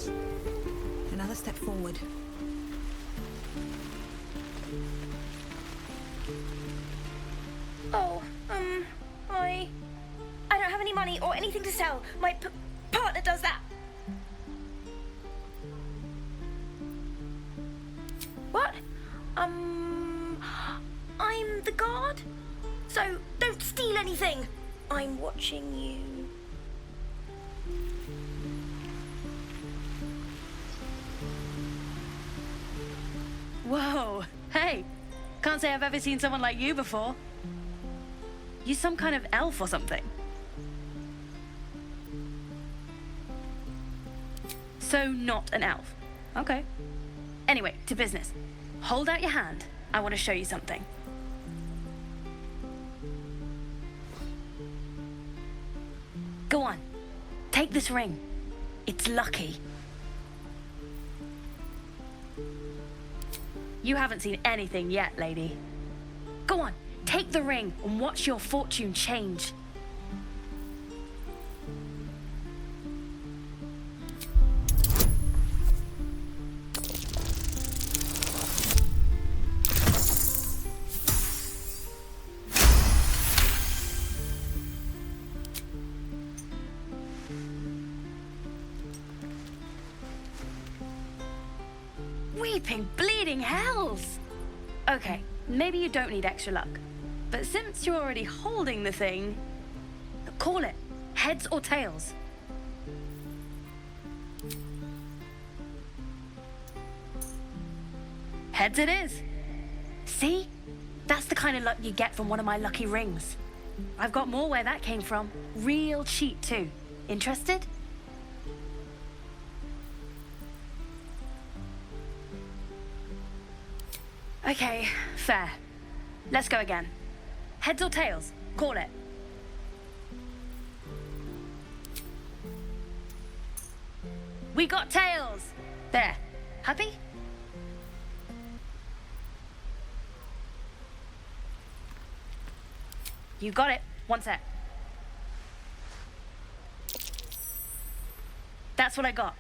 this. Another step forward. Oh, I don't have any money or anything to sell. My partner does that. What? I'm the guard. So don't steal anything. I'm watching you. Whoa, hey. Can't say I've ever seen someone like you before. You some kind of elf or something? So not an elf. Okay. Anyway, to business. Hold out your hand. I want to show you something. Go on. Take this ring. It's lucky. You haven't seen anything yet, lady. Go on, take the ring and watch your fortune change. Weeping, bleeding hells! Okay, maybe you don't need extra luck. But since you're already holding the thing, call it heads or tails. Heads it is. See? That's the kind of luck you get from one of my lucky rings. I've got more where that came from. Real cheap too. Interested? Okay, fair. Let's go again. Heads or tails? Call it. We got tails! There. Happy? You got it. One sec. That's what I got.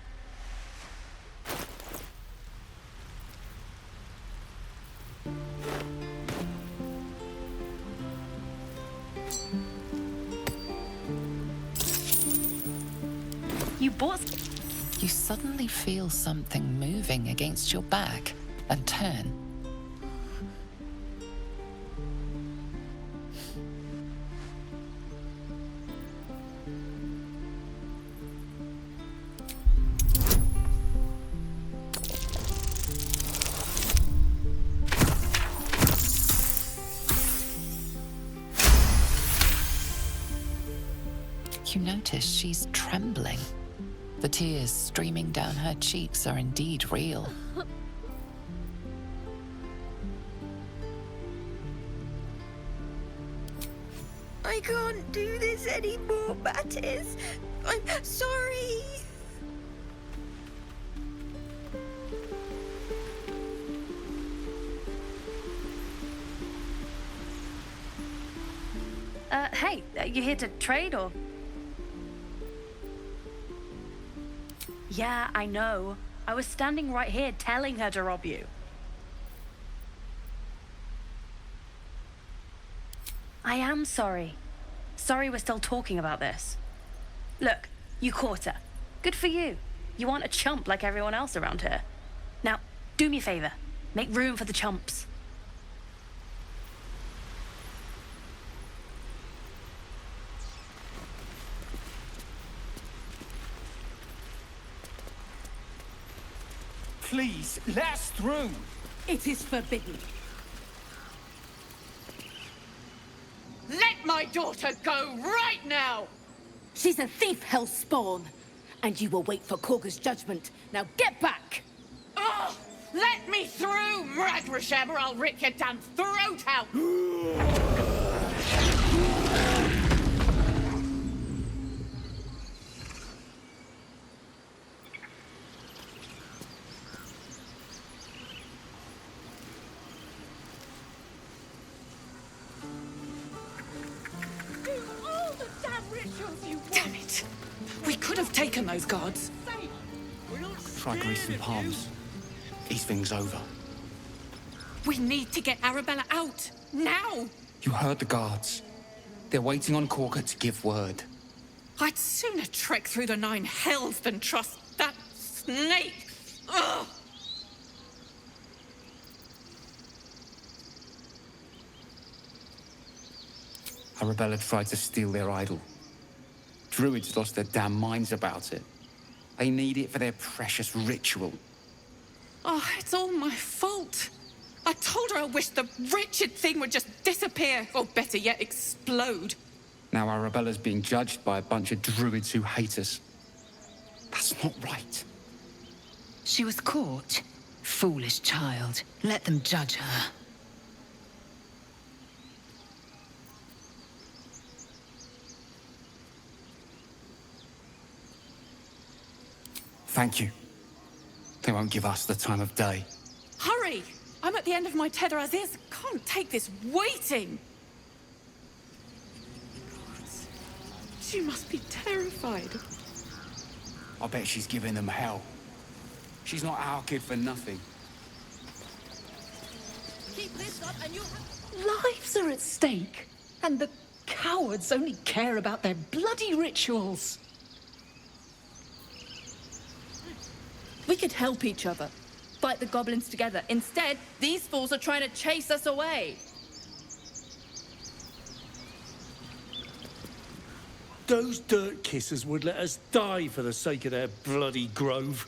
You bought... You suddenly feel something moving against your back and turn. You notice she's trembling. The tears streaming down her cheeks are indeed real. I can't do this anymore, Mattis. I'm sorry. Hey, you here to trade or...? Yeah, I know. I was standing right here telling her to rob you. I am sorry. Sorry we're still talking about this. Look, you caught her. Good for you. You aren't a chump like everyone else around here. Now, do me a favor. Make room for the chumps. Please, let us through! It is forbidden. Let my daughter go right now! She's a thief, hell spawn. And you will wait for Kagha's judgment. Now get back! Oh, let me through, Mradrashem, or I'll rip your damn throat out! Damn rituals you Damn it! We could have taken those guards. We'll try greasing palms. These things over. We need to get Arabella out. Now! You heard the guards. They're waiting on Kagha to give word. I'd sooner trek through the 9 hells than trust that snake. Ugh! Arabella tried to steal their idol. Druids lost their damn minds about it. They need it for their precious ritual. Oh, it's all my fault. I told her I wished the wretched thing would just disappear, or better yet, explode. Now Arabella's being judged by a bunch of druids who hate us. That's not right. She was caught. Foolish child. Let them judge her. Thank you. They won't give us the time of day. Hurry! I'm at the end of my tether as is. Can't take this waiting. She must be terrified. I bet she's giving them hell. She's not our kid for nothing. Keep this up and you'll have... Lives are at stake, and the cowards only care about their bloody rituals. We could help each other. Fight the goblins together. Instead, these fools are trying to chase us away. Those dirt kissers would let us die for the sake of their bloody grove.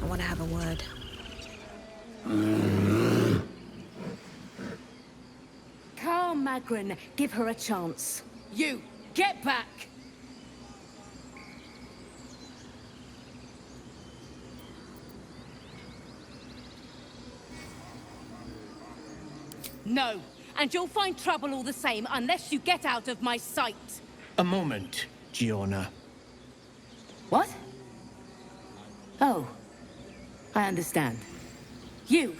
I want to have a word. Carl Magrin, give her a chance. You, get back! No, and you'll find trouble all the same unless you get out of my sight. A moment, Giona. What? Oh, I understand. You.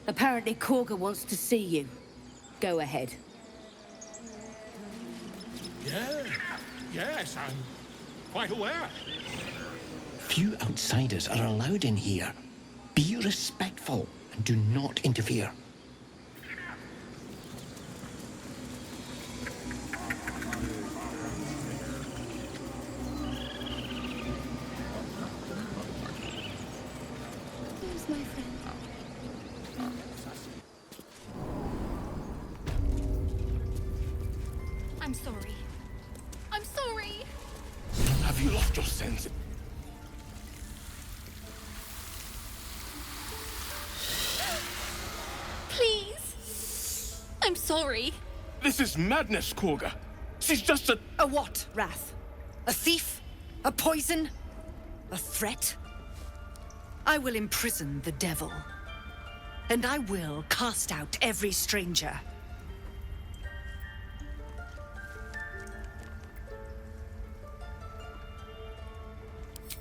Apparently Kagha wants to see you. Go ahead. Yes, I'm quite aware. Few outsiders are allowed in here. Be respectful and do not interfere. Where's my friend? I'm sorry. I'm sorry. Have you lost your sense? Please. I'm sorry. This is madness, Kagha. She's just a... A what, Wrath? A thief? A poison? A threat? I will imprison the devil. And I will cast out every stranger.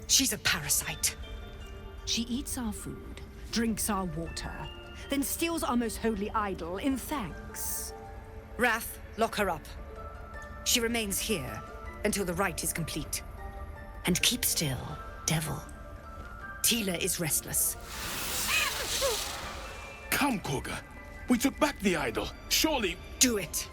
She's a parasite. She eats our food, drinks our water, then steals our most holy idol in thanks. Wrath, lock her up. She remains here until the rite is complete. And keep still, devil. Tila is restless. Come, Kagha. We took back the idol. Surely... Do it.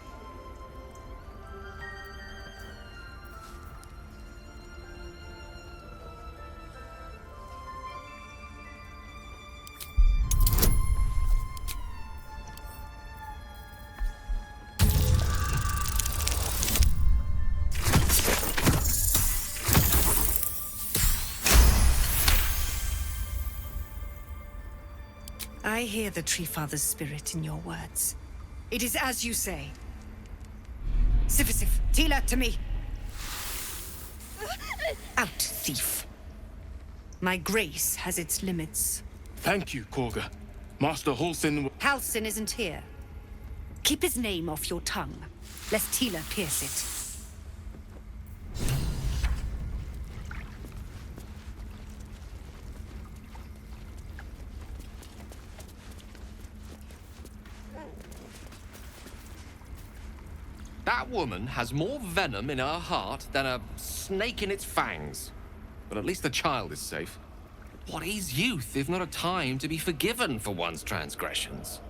I hear the Tree Father's spirit in your words. It is as you say. Sifisif, Tila, to me! Out, thief. My grace has its limits. Thank you, Kagha. Master Halsin... Halsin isn't here. Keep his name off your tongue, lest Tila pierce it. That woman has more venom in her heart than a snake in its fangs. But at least the child is safe. What is youth if not a time to be forgiven for one's transgressions?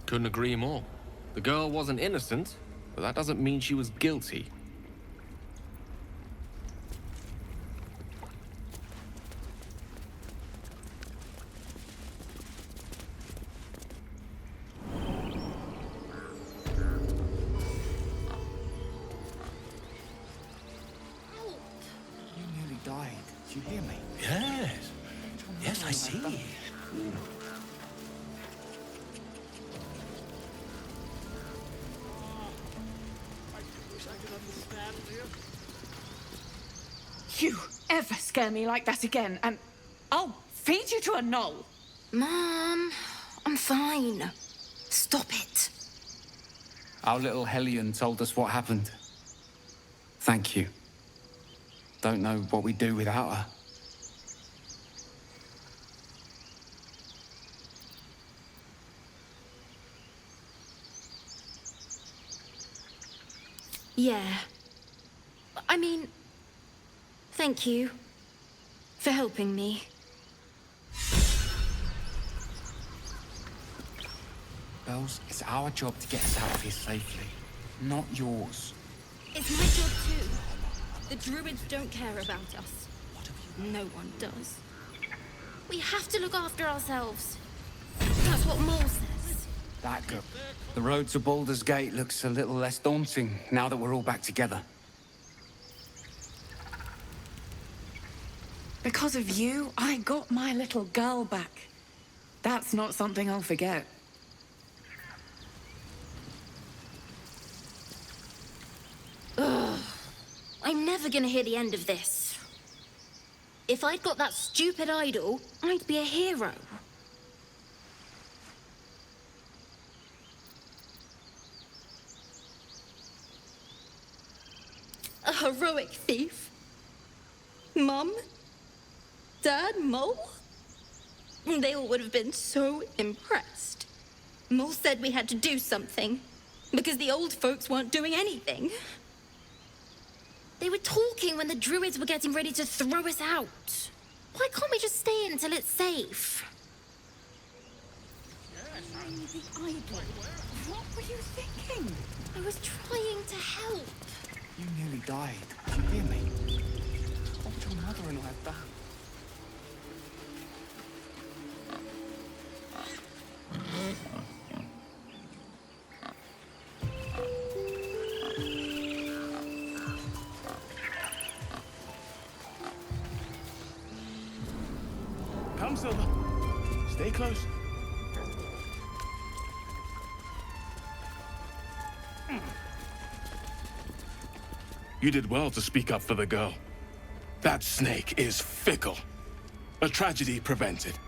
Couldn't agree more. The girl wasn't innocent, but that doesn't mean she was guilty. You hear me? Yes. Yes, I see. You ever scare me like that again, and I'll feed you to a gnoll. Mom, I'm fine. Stop it. Our little Hellion told us what happened. Thank you. Don't know what we'd do without her. Yeah. I mean, thank you for helping me. Bells, it's our job to get us out of here safely, not yours. It's my job too. The druids don't care about us. No one does. We have to look after ourselves. That's what Mole says. That good. The road to Baldur's Gate looks a little less daunting now that we're all back together. Because of you, I got my little girl back. That's not something I'll forget. Ugh. I'm never gonna hear the end of this. If I'd got that stupid idol, I'd be a hero. A heroic thief? Mum? Dad? Mole? They all would have been so impressed. Mole said we had to do something, because the old folks weren't doing anything. They were talking when the druids were getting ready to throw us out. Why can't we just stay in until it's safe? The idol. What were you thinking? I was trying to help. You nearly died. Did you hear me? What would your mother and I have done? Come, Silver. Stay close. You did well to speak up for the girl. That snake is fickle. A tragedy prevented.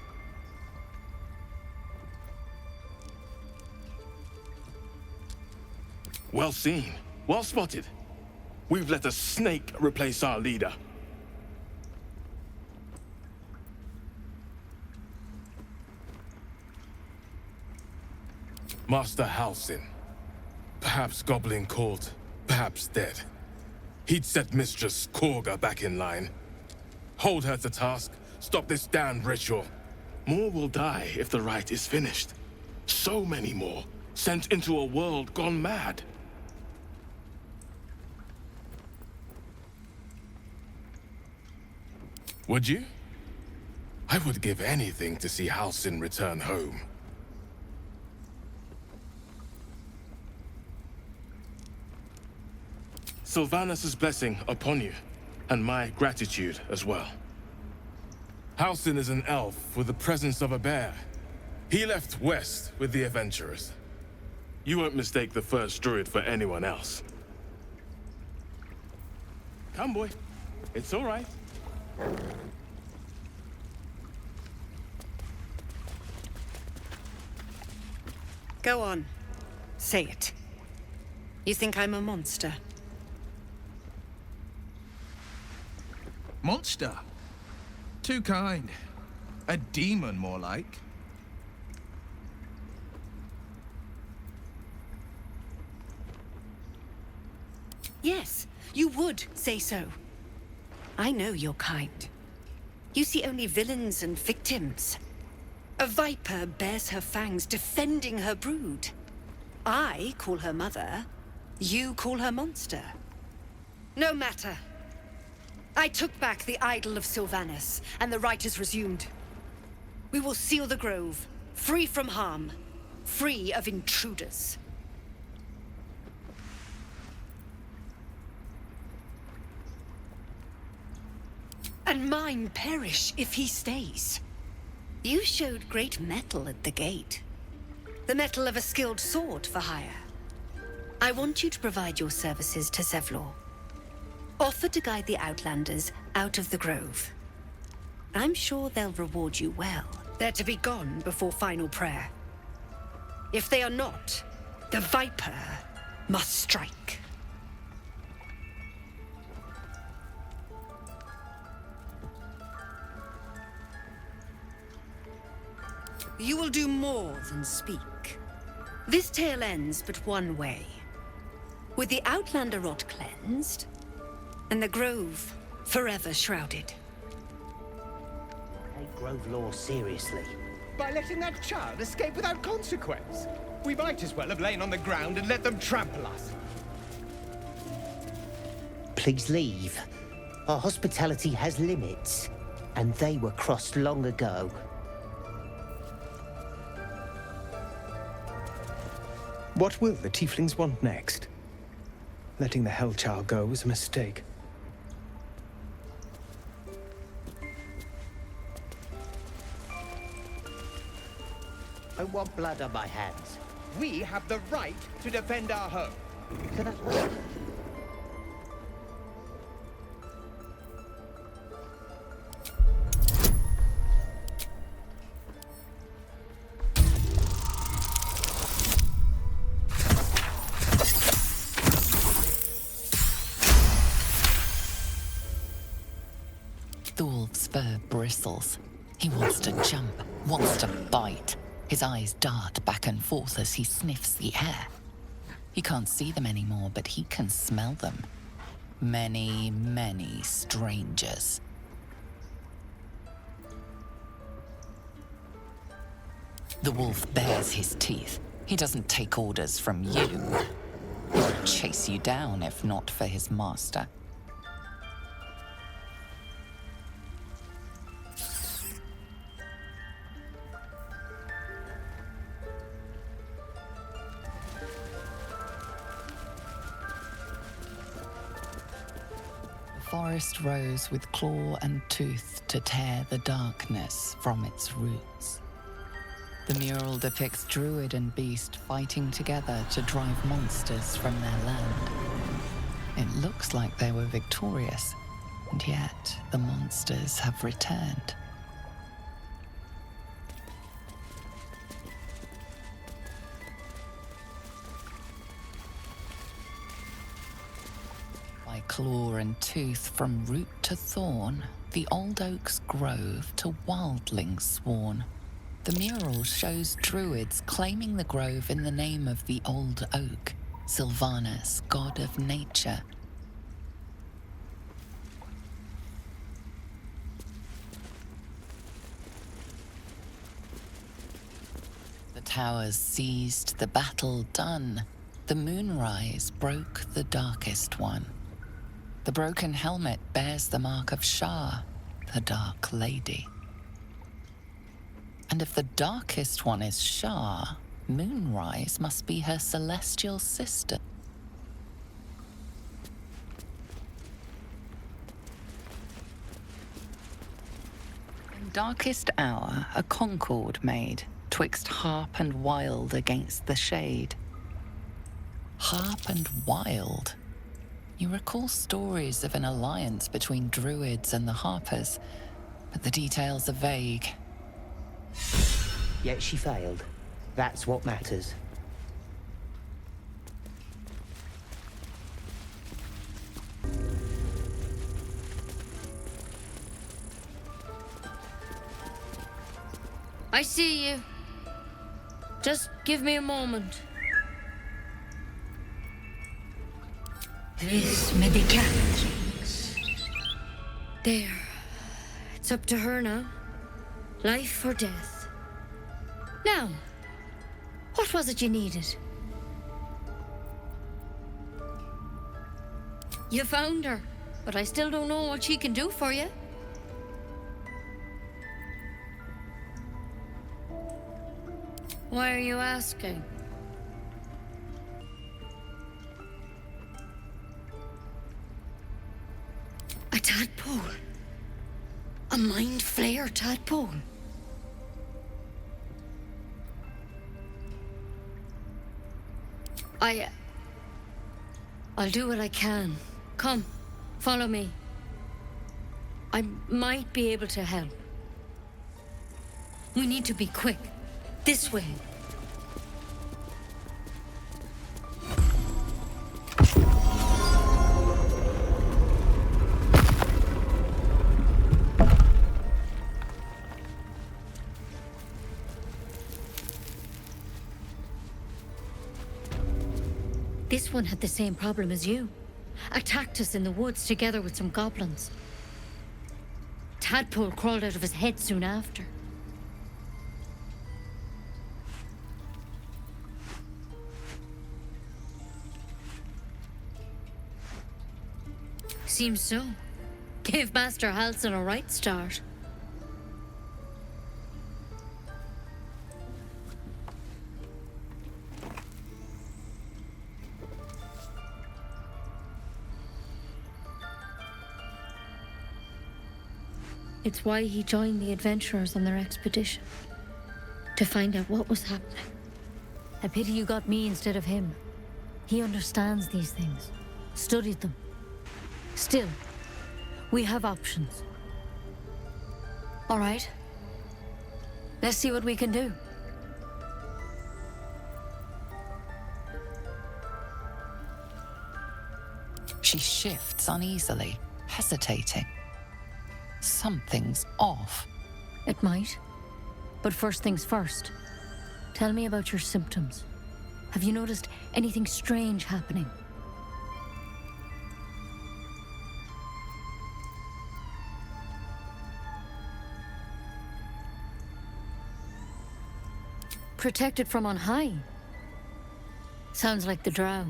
Well seen. Well spotted. We've let a snake replace our leader. Master Halsin. Perhaps goblin caught, perhaps dead. He'd set Mistress Kagha back in line. Hold her to task, stop this damned ritual. More will die if the rite is finished. So many more, sent into a world gone mad. Would you? I would give anything to see Halsin return home. Sylvanus' blessing upon you, and my gratitude as well. Halsin is an elf with the presence of a bear. He left west with the adventurers. You won't mistake the first druid for anyone else. Come, boy. It's all right. Go on. Say it. You think I'm a monster? Monster? Too kind. A demon, more like. Yes, you would say so. I know your kind. You see only villains and victims. A viper bears her fangs defending her brood. I call her mother. You call her monster. No matter. I took back the idol of Sylvanas, and the rite is resumed. We will seal the grove, free from harm, free of intruders. And mine perish if he stays. You showed great mettle at the gate. The mettle of a skilled sword for hire. I want you to provide your services to Zevlor. Offer to guide the Outlanders out of the grove. I'm sure they'll reward you well. They're to be gone before final prayer. If they are not, the Viper must strike. You will do more than speak. This tale ends but one way. With the Outlander rot cleansed, and the grove forever shrouded. Take grove law seriously. By letting that child escape without consequence. We might as well have lain on the ground and let them trample us. Please leave. Our hospitality has limits, and they were crossed long ago. What will the tieflings want next? Letting the Hellchild go was a mistake. I want blood on my hands. We have the right to defend our home. So that's what... Thorv's fur bristles. He wants to jump, wants to bite. His eyes dart back and forth as he sniffs the air. He can't see them anymore, but he can smell them. Many, many strangers. The wolf bares his teeth. He doesn't take orders from you. He would chase you down if not for his master. The forest rose with claw and tooth to tear the darkness from its roots. The mural depicts druid and beast fighting together to drive monsters from their land. It looks like they were victorious, and yet the monsters have returned. By claw and tooth from root to thorn, the old oak's grove to wildlings sworn. The mural shows druids claiming the grove in the name of the old oak, Sylvanas, god of nature. The towers seized, the battle done. The moonrise broke the darkest one. The broken helmet bears the mark of Shah, the Dark Lady. And if the darkest one is Shah, Moonrise must be her celestial sister. In darkest hour, a concord made, twixt harp and wild against the shade. Harp and wild. You recall stories of an alliance between druids and the harpers, but the details are vague. Yet she failed. That's what matters. I see you. Just give me a moment. This may be Catholics. There. It's up to her now. Life or death. Now, what was it you needed? You found her, but I still don't know what she can do for you. Why are you asking? A tadpole. A mind flayer tadpole. I'll do what I can. Come, follow me. I might be able to help. We need to be quick. This way. This one had the same problem as you. Attacked us in the woods together with some goblins. Tadpole crawled out of his head soon after. Seems so. Gave Master Halsin a right start. It's why he joined the adventurers on their expedition. To find out what was happening. A pity you got me instead of him. He understands these things. Studied them. Still, we have options. All right. Let's see what we can do. She shifts uneasily, hesitating. Something's off. It might. But first things first. Tell me about your symptoms. Have you noticed anything strange happening? Protected from on high. Sounds like the drow.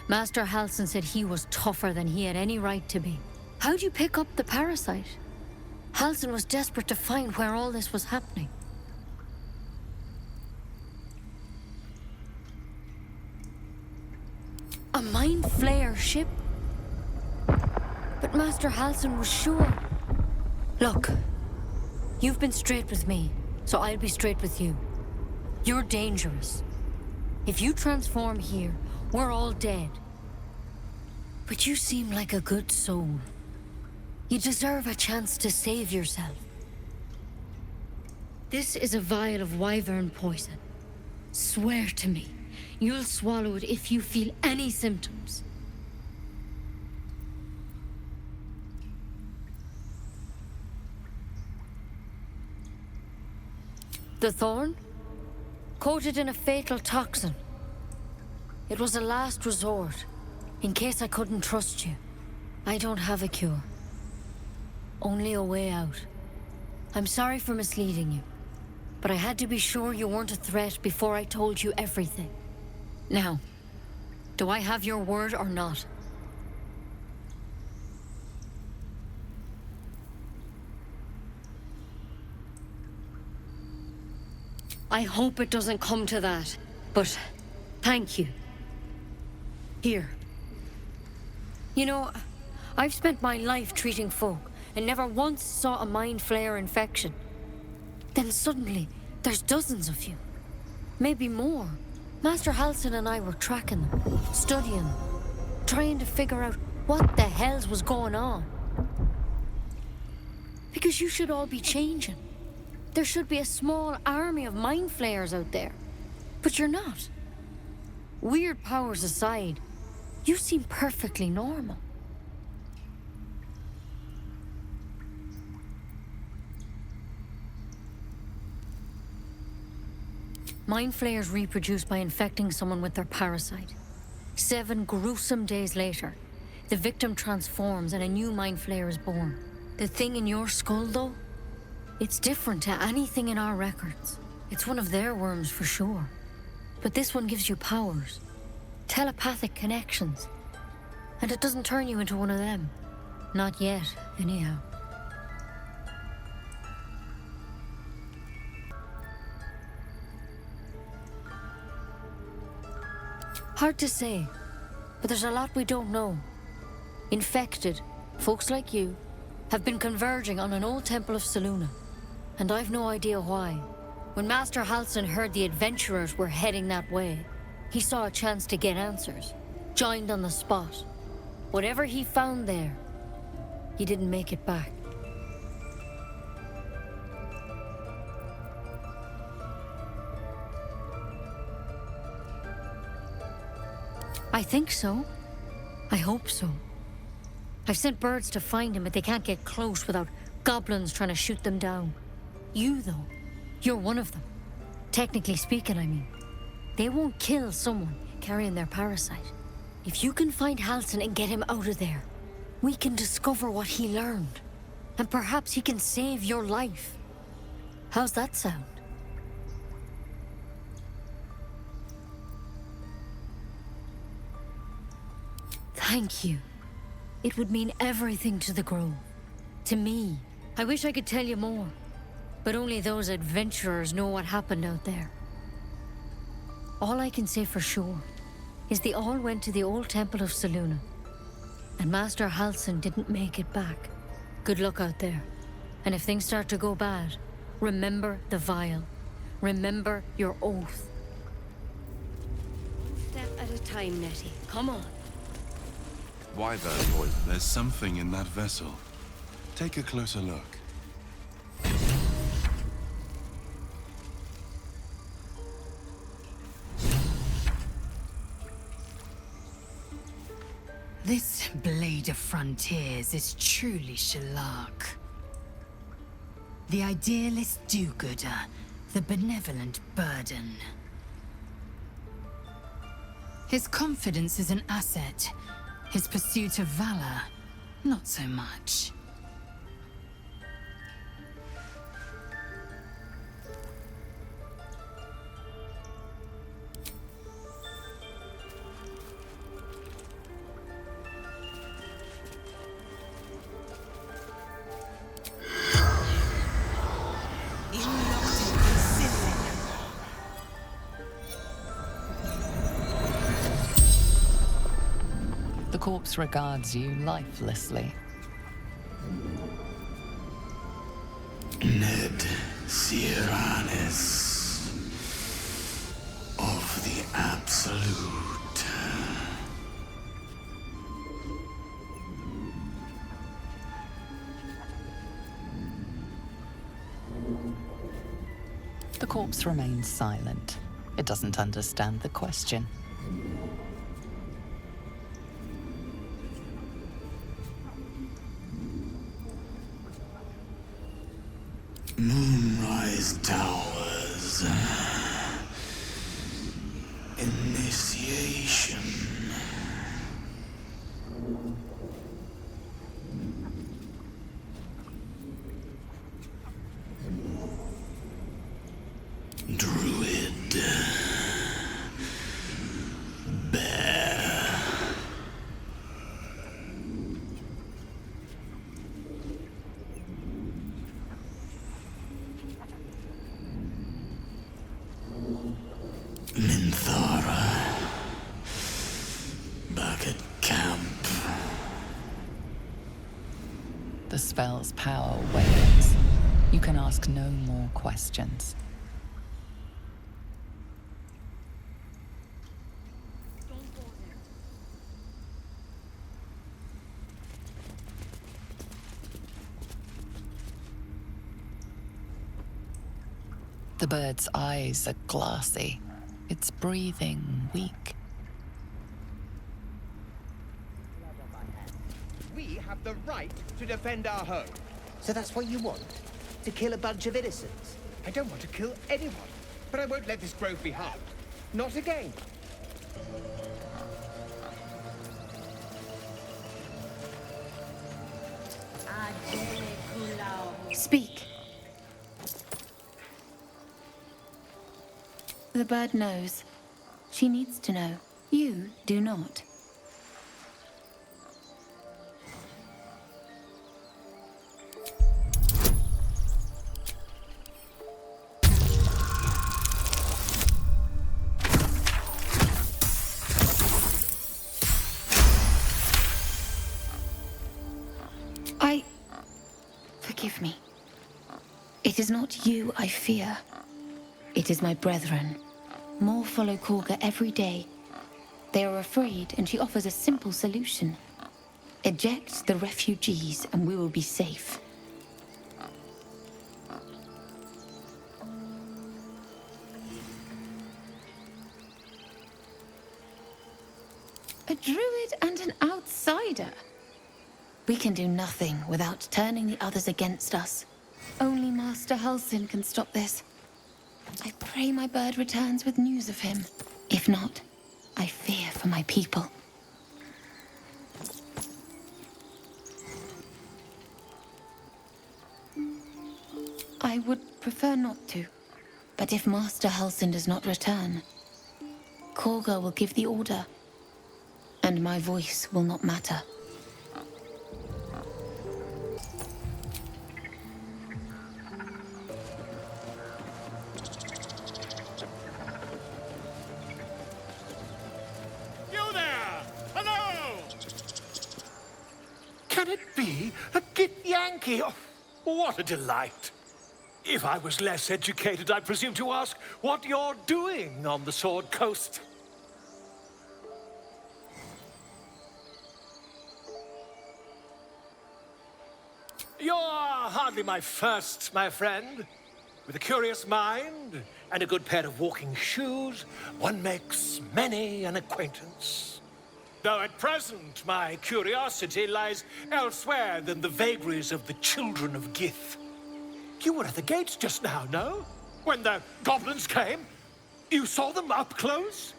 Master Halsin said he was tougher than he had any right to be. How'd you pick up the parasite? Halsin was desperate to find where all this was happening. A mind flayer ship? But Master Halsin was sure. Look, you've been straight with me, so I'll be straight with you. You're dangerous. If you transform here, we're all dead. But you seem like a good soul. You deserve a chance to save yourself. This is a vial of wyvern poison. Swear to me, you'll swallow it if you feel any symptoms. The thorn? Coated in a fatal toxin. It was a last resort, in case I couldn't trust you. I don't have a cure. Only a way out. I'm sorry for misleading you, but I had to be sure you weren't a threat before I told you everything. Now, do I have your word or not? I hope it doesn't come to that, but thank you. Here. You know, I've spent my life treating folk and never once saw a mind flayer infection. Then suddenly, there's dozens of you. Maybe more. Master Halsin and I were tracking them, studying them, trying to figure out what the hells was going on. Because you should all be changing. There should be a small army of mind flayers out there. But you're not. Weird powers aside, you seem perfectly normal. Mind flayers reproduce by infecting someone with their parasite. 7 gruesome days later, the victim transforms and a new mind flayer is born. The thing in your skull, though? It's different to anything in our records. It's one of their worms for sure. But this one gives you powers. Telepathic connections. And it doesn't turn you into one of them. Not yet, anyhow. Hard to say, but there's a lot we don't know. Infected, folks like you, have been converging on an old temple of Selûne, and I've no idea why. When Master Halsin heard the adventurers were heading that way, he saw a chance to get answers, joined on the spot. Whatever he found there, he didn't make it back. I think so. I hope so. I've sent birds to find him, but they can't get close without goblins trying to shoot them down. You, though, you're one of them. Technically speaking, I mean. They won't kill someone carrying their parasite. If you can find Halsin and get him out of there, we can discover what he learned. And perhaps he can save your life. How's that sound? Thank you. It would mean everything to the Grove. To me. I wish I could tell you more. But only those adventurers know what happened out there. All I can say for sure is they all went to the old temple of Selûne. And Master Halsin didn't make it back. Good luck out there. And if things start to go bad, remember the vial. Remember your oath. One step at a time, Nettie. Come on. Why that voice? There's something in that vessel. Take a closer look. This blade of frontiers is truly shellac. The idealist do-gooder, the benevolent burden. His confidence is an asset. His pursuit of valor, not so much. The corpse regards you lifelessly. Ned Siranis of the Absolute. The corpse remains silent. It doesn't understand the question. Moonrise Towers. Initiation. Druid. Bear. Minthara. Back at camp. The spell's power wanes. You can ask no more questions. The bird's eyes are glassy. Its breathing weak. We have the right to defend our home. So that's what you want? To kill a bunch of innocents? I don't want to kill anyone. but I won't let this grove be harmed. Not again. Speak. The bird knows. She needs to know. You do not. Forgive me. It is not you I fear. It is my brethren. More follow Kagha every day. They are afraid, and she offers a simple solution. Eject the refugees, and we will be safe. A druid and an outsider. We can do nothing without turning the others against us. Only Master Halsin can stop this. I pray my bird returns with news of him. If not, I fear for my people. I would prefer not to. But if Master Halsin does not return, Kagha will give the order, and my voice will not matter. Can it be a Githyanki? Oh, what a delight. If I was less educated, I presume to ask what you're doing on the Sword Coast. You're hardly my first, my friend. With a curious mind and a good pair of walking shoes, one makes many an acquaintance. Though at present, my curiosity lies elsewhere than the vagaries of the children of Gith. You were at the gates just now, no? When the goblins came? You saw them up close?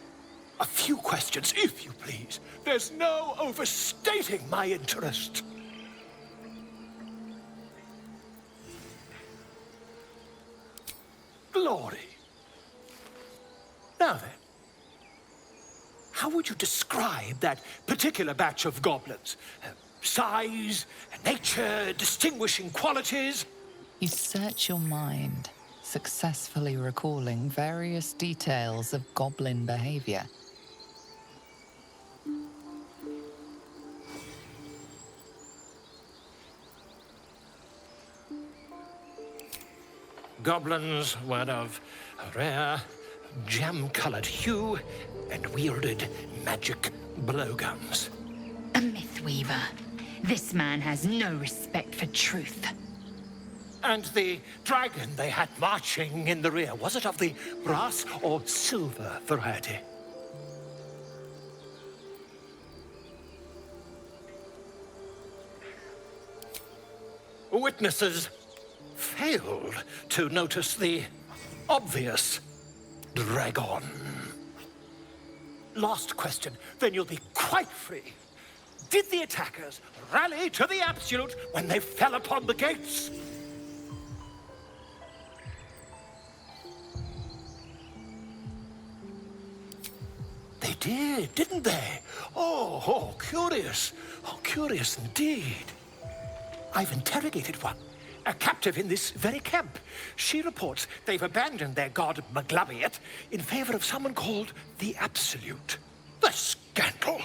A few questions, if you please. There's no overstating my interest. Glory. Now then. How would you describe that particular batch of goblins? Size, nature, distinguishing qualities? You search your mind, successfully recalling various details of goblin behavior. Goblins were of a rare, jam-colored hue and wielded magic blowguns. A mythweaver. This man has no respect for truth. And the dragon they had marching in the rear, was it of the brass or silver variety? Witnesses failed to notice the obvious dragon. Last question, then you'll be quite free. Did the attackers rally to the absolute when they fell upon the gates? They did, didn't they? Oh, curious. Oh, curious indeed. I've interrogated one, a captive in this very camp. She reports they've abandoned their god Maglabiet in favor of someone called the Absolute. The scandal!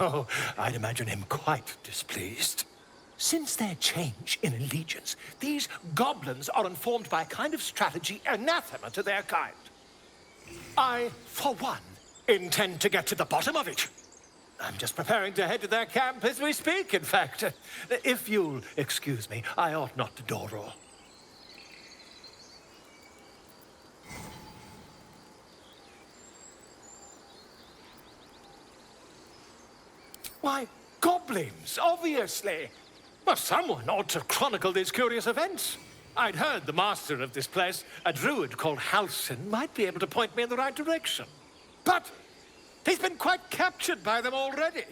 Oh, I'd imagine him quite displeased. Since their change in allegiance, these goblins are informed by a kind of strategy anathema to their kind. I, for one, intend to get to the bottom of it. I'm just preparing to head to their camp as we speak, in fact. If you'll excuse me, I ought not to dawdle. Why, goblins, obviously. Well, someone ought to chronicle these curious events. I'd heard the master of this place, a druid called Halsin, might be able to point me in the right direction. But he's been quite captured by them already.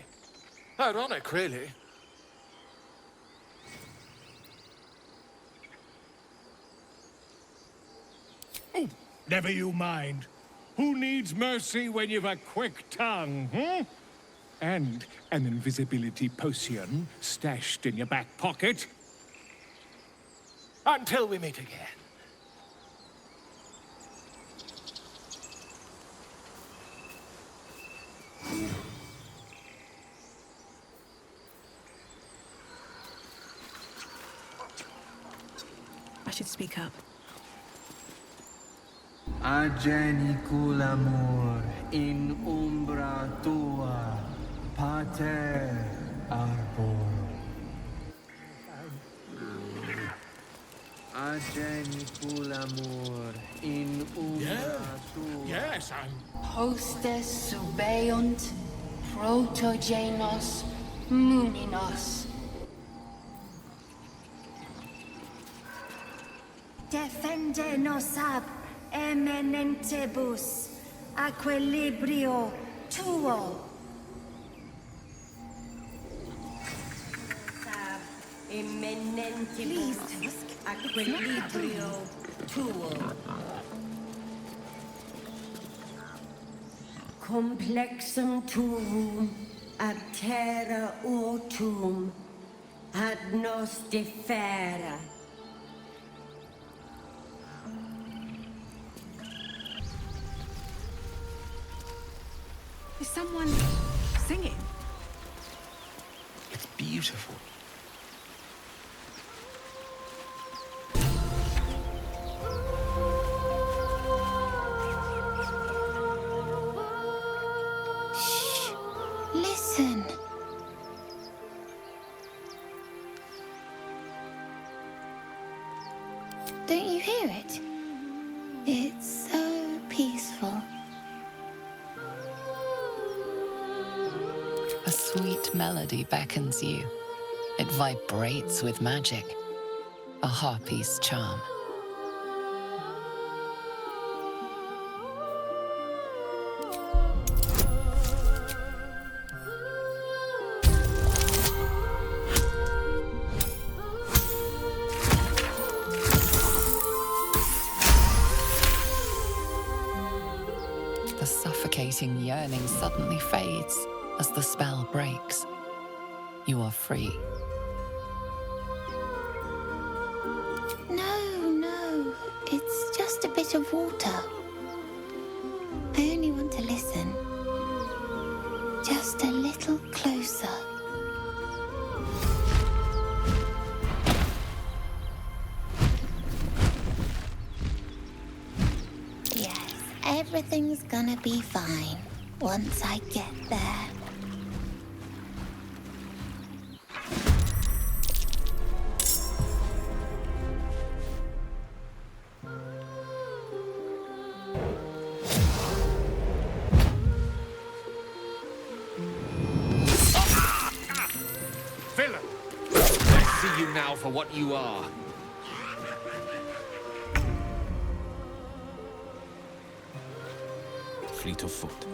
Ironic, really. Oh, never you mind. Who needs mercy when you've a quick tongue, hmm? And an invisibility potion stashed in your back pocket? Until we meet again. I should speak up. Agenicul amor in umbra tua, pater arbor. Agenicul amor in umbra tua. Yes, I'm... Hostes subeunt protogenos muninos. Defende nos ab eminentibus equilibrio tuo. Eminentibus equilibrio tuo. Complexum tuum ab terra ortum ad nos differa. Is someone singing? It's beautiful. Shh. Listen. Don't you hear it? It's so peaceful. A sweet melody beckons you. It vibrates with magic. A harpy's charm. The suffocating yearning suddenly fades as the spell breaks. You are free. No. It's just a bit of water. I only want to listen. Just a little closer. Yes, everything's gonna be fine once I get there. Now for what you are. Fleet of foot.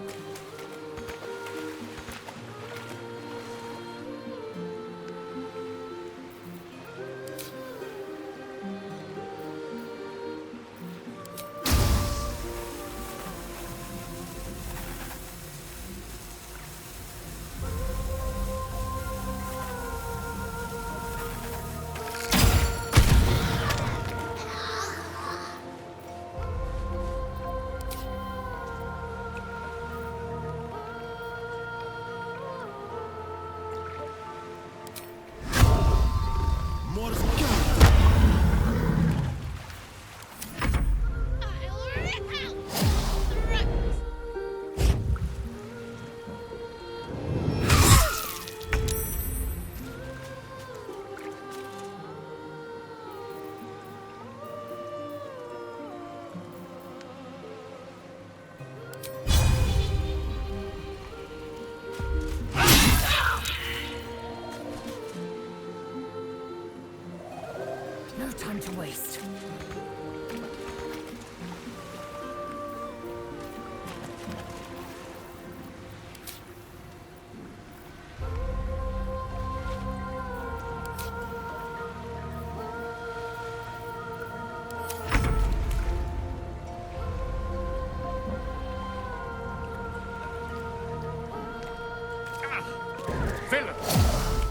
villain.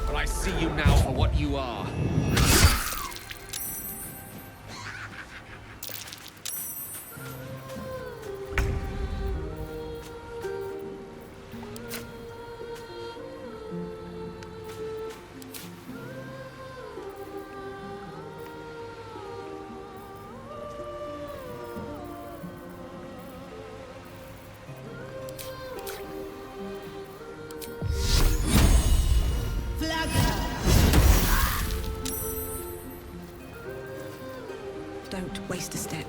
But I see you now for what you are. Don't waste a step.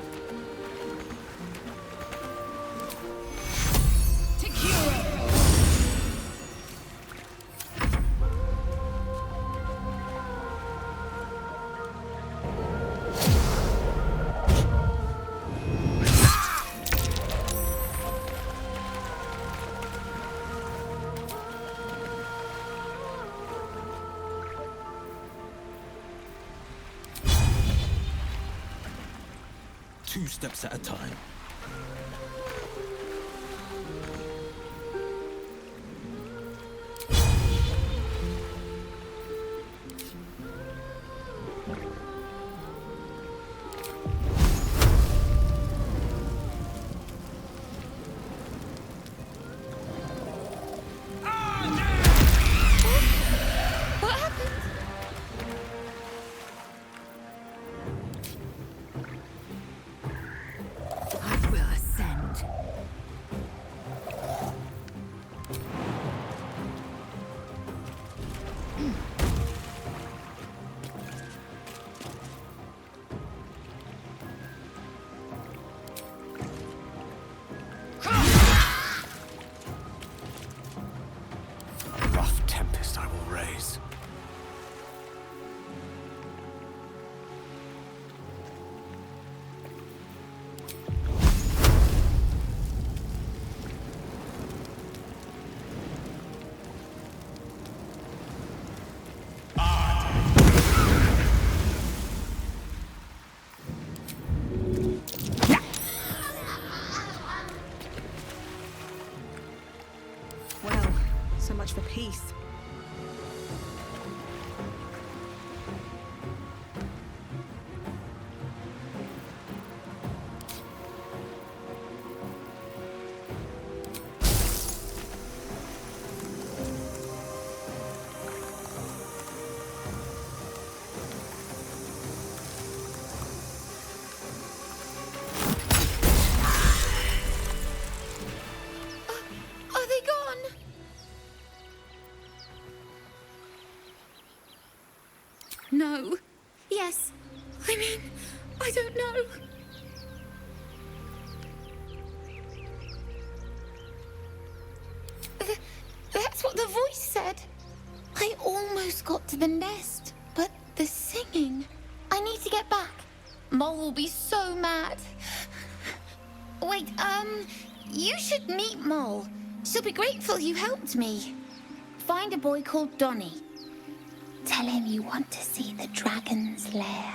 Two steps at a time. What happened? I will ascend. A rough tempest I will raise. Well, so much for peace. Are they gone? No. Yes. I mean, I don't know. That's what the voice said. I almost got to the nest, but the singing. I need to get back. Mole will be so mad. Wait, you should meet Mole. She'll be grateful you helped me. Find a boy called Donny. Tell him you want to see the dragon's lair.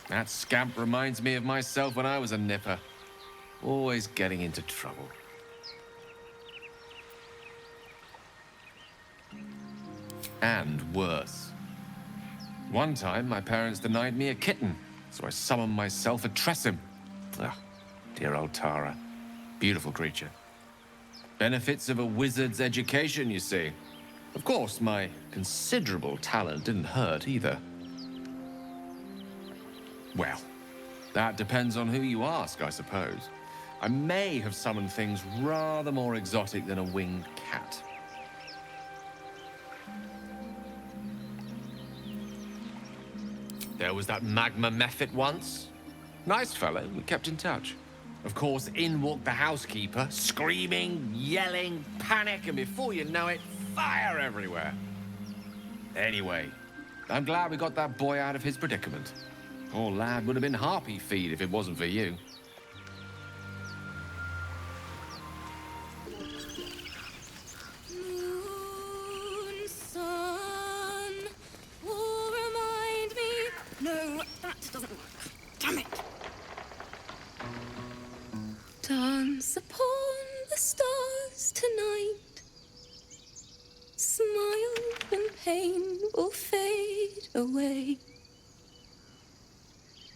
That scamp reminds me of myself when I was a nipper. Always getting into trouble. And worse. One time, my parents denied me a kitten, so I summoned myself a Tressim. Ugh, dear old Tara. Beautiful creature. Benefits of a wizard's education, you see. Of course, my considerable talent didn't hurt either. Well, that depends on who you ask, I suppose. I may have summoned things rather more exotic than a winged cat. There was that magma mephit once. Nice fellow, we kept in touch. Of course, in walked the housekeeper, screaming, yelling, panic, and before you know it, fire everywhere. Anyway, I'm glad we got that boy out of his predicament. Poor lad would have been harpy feed if it wasn't for you. Moon, sun. Dance upon the stars tonight. Smile and pain will fade away.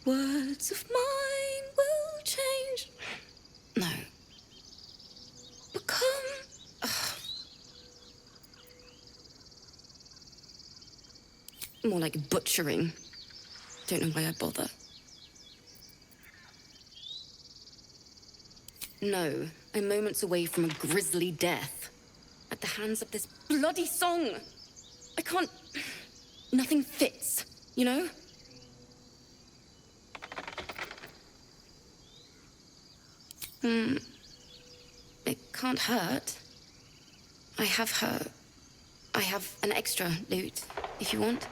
Words of mine will change. No. Become. More like butchering. Don't know why I bother. No, I'm moments away from a grisly death. At the hands of this bloody song. I can't... Nothing fits, you know? It can't hurt. I have an extra lute, if you want.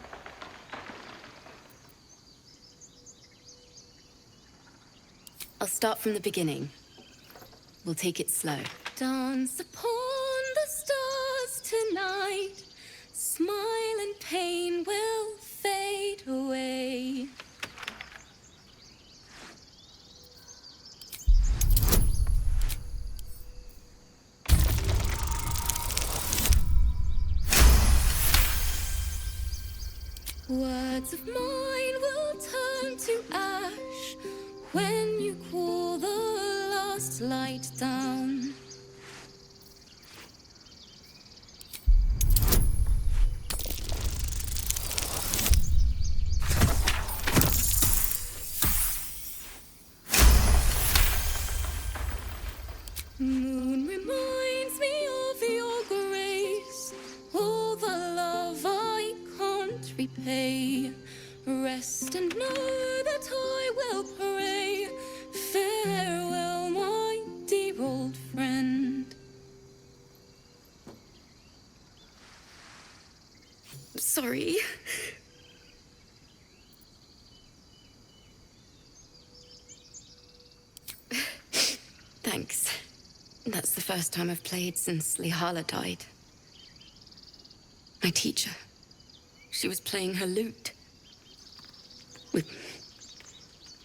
I'll start from the beginning. We'll take it slow. Dance upon the stars tonight. Smile and pain will fade away. Words of mine will turn to ash when you cool the last light down. Moon reminds me of your grace, all the love I can't repay. Rest and know that I will pray. Farewell, my dear old friend. Sorry. Thanks. That's the first time I've played since Lihala died. My teacher. She was playing her lute. We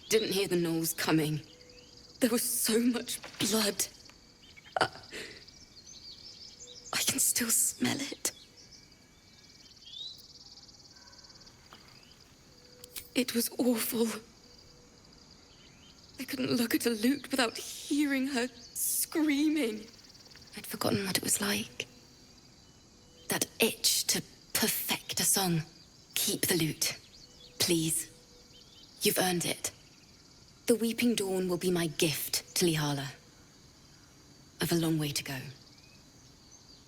didn't hear the gnolls coming. There was so much blood. I can still smell it. It was awful. I couldn't look at a lute without hearing her screaming. I'd forgotten what it was like. That itch to perfect a song. Keep the lute, please. You've earned it. The Weeping Dawn will be my gift to Lihala. I've a long way to go.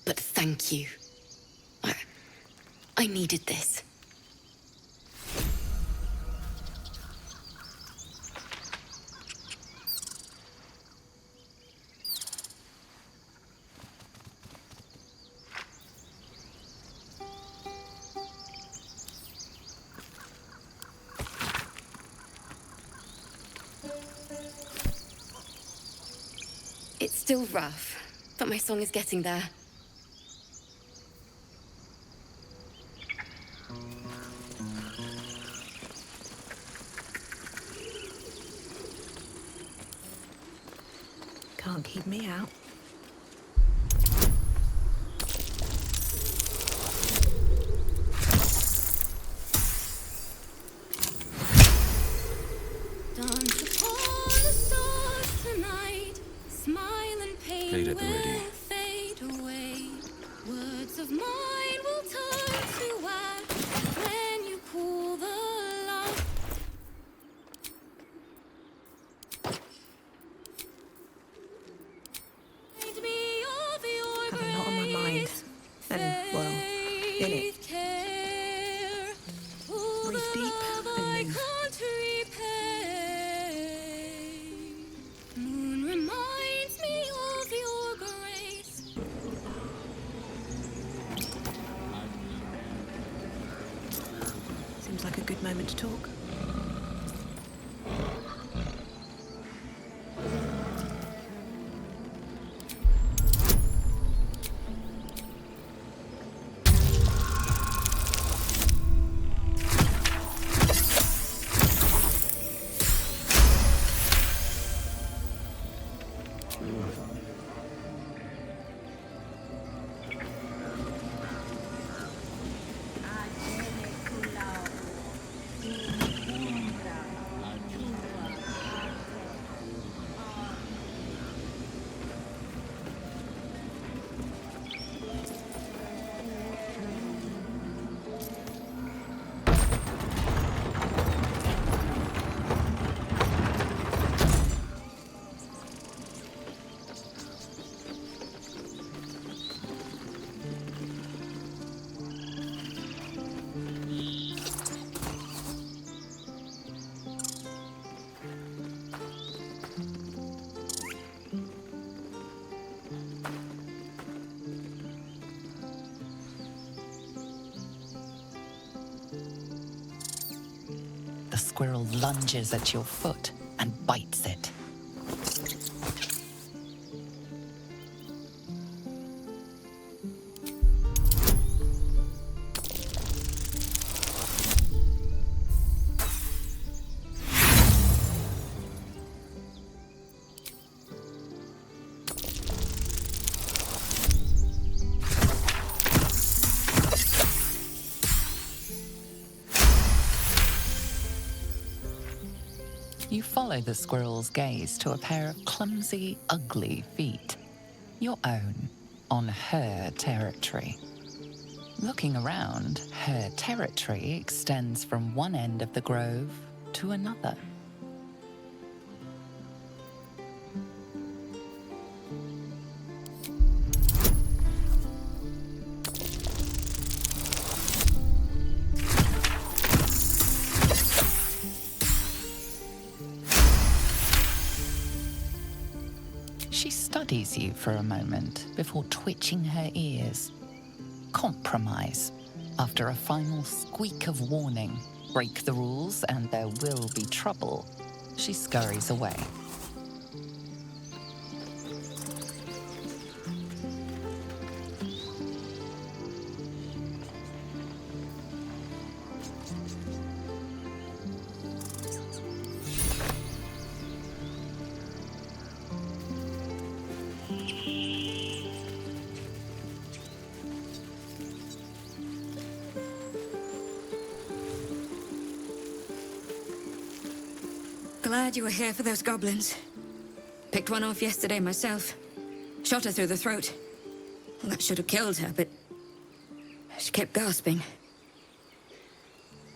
But thank you. I needed this. It's still rough, but my song is getting there. Can't keep me out. Lead at the ready. Fade away. Words of mine will turn to ash when you cool the light. Have a lot on my mind. And, well, in it. Breathe deep and move. Moon reminds me of your grace. Seems like a good moment to talk. The squirrel lunges at your foot and bites it. You follow the squirrel's gaze to a pair of clumsy, ugly feet. Your own, on her territory. Looking around, her territory extends from one end of the grove to another. She studies you for a moment before twitching her ears. Compromise. After a final squeak of warning, break the rules and there will be trouble, she scurries away. Glad you were here for those goblins. Picked one off yesterday myself. Shot her through the throat. Well, that should have killed her, but she kept gasping.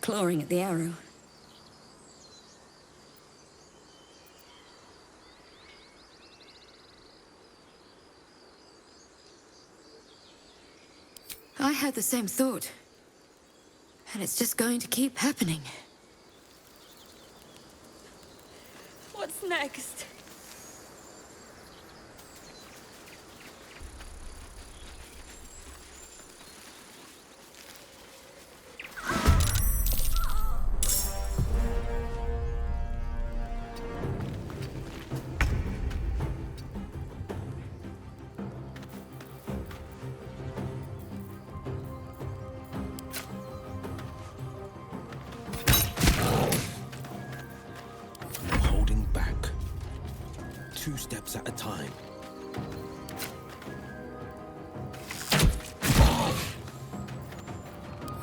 Clawing at the arrow. I had the same thought. And it's just going to keep happening. What's next? Two steps at a time.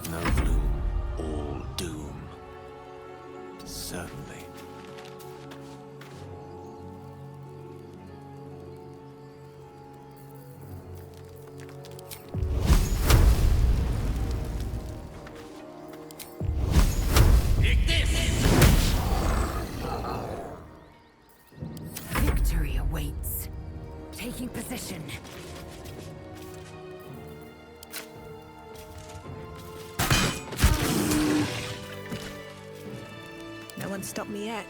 No gloom, all doom. Certainly. Victory awaits. Taking position. No one stopped me yet.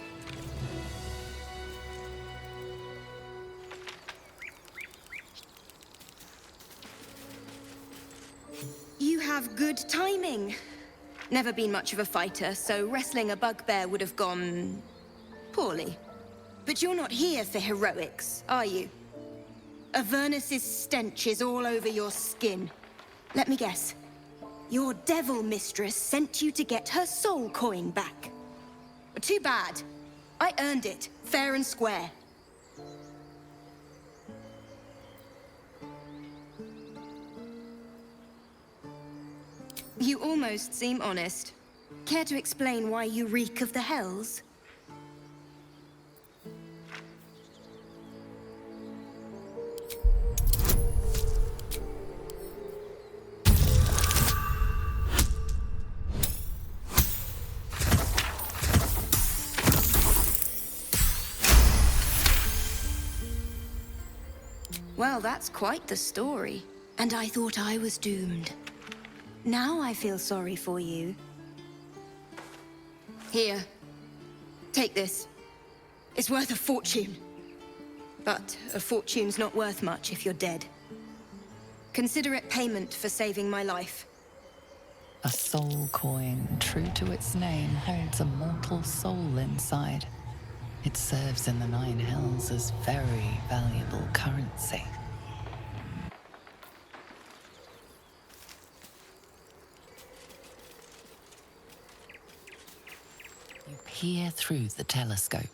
You have good timing. Never been much of a fighter, so wrestling a bugbear would have gone poorly. But you're not here for heroics, are you? Avernus's stench is all over your skin. Let me guess. Your devil mistress sent you to get her soul coin back. Too bad. I earned it, fair and square. You almost seem honest. Care to explain why you reek of the hells? Well, that's quite the story. And I thought I was doomed. Now I feel sorry for you. Here. Take this. It's worth a fortune. But a fortune's not worth much if you're dead. Consider it payment for saving my life. A soul coin, true to its name, holds a mortal soul inside. It serves in the Nine Hells as very valuable currency. You peer through the telescope.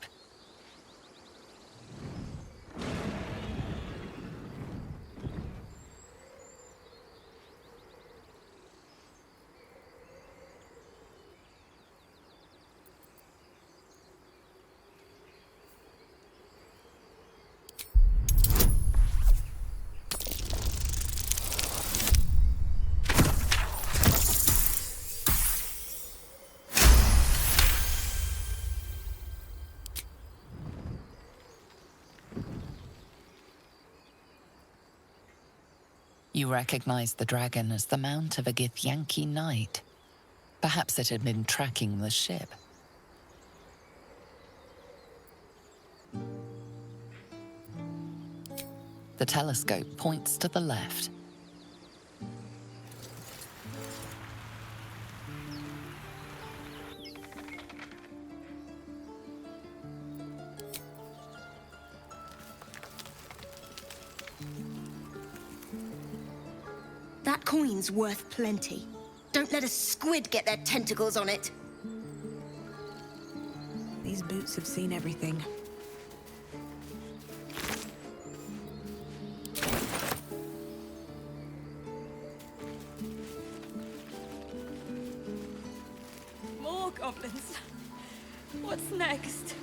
You recognize the dragon as the mount of a Githyanki knight. Perhaps it had been tracking the ship. The telescope points to the left. That coin's worth plenty. Don't let a squid get their tentacles on it. These boots have seen everything. More goblins. What's next?